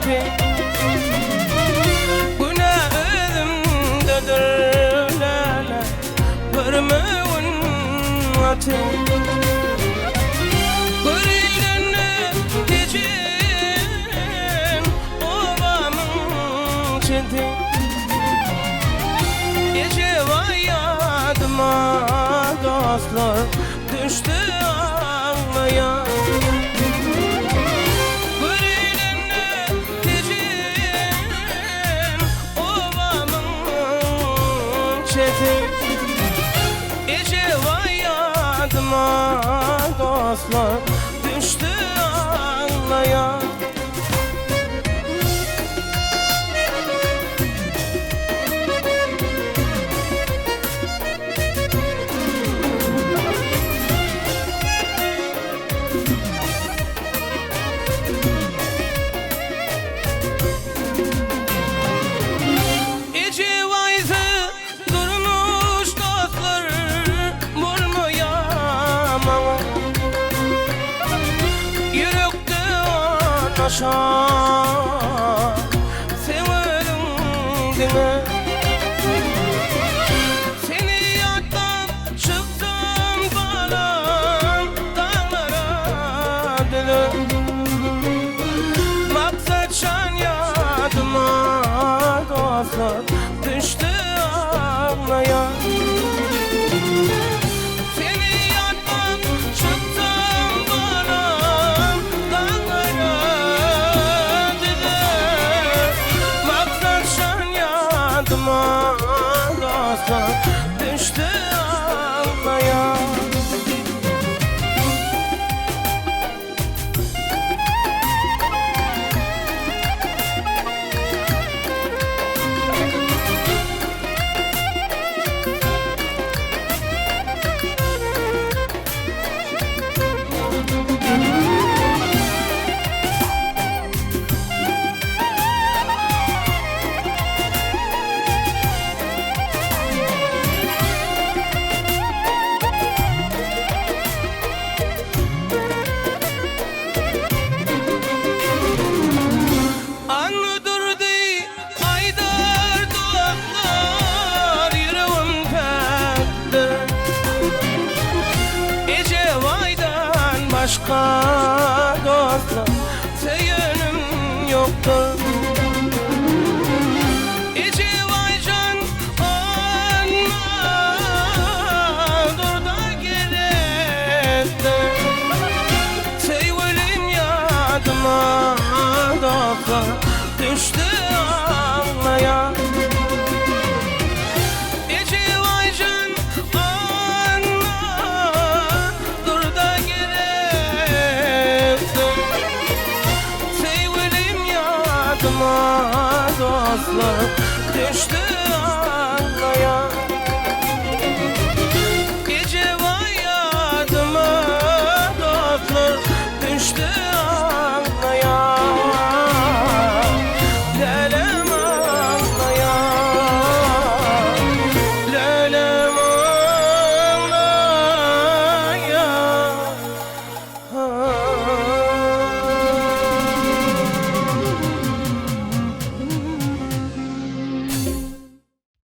çeti. Günah özümdedir lala, görmeyin vati. Görülenle geçin obamın çeti. Gece vayadıma dostlar düştü ağlaya. Görülenle geçin obamın çeti. Gece vayadıma dostlar düştü ağlaya. Aşağı severim deme. Seni yattan çıktım falan dağlara dile. Maksat şan yadıma dostlar düştü ağlaya. Düştü ağlaya. Başka dostlar seyenim yoktur. İçi vay can anma, dur da gerette. Sevgilim yadıma dostlar düştü ağlaya. Dostlar düştü ağlaya.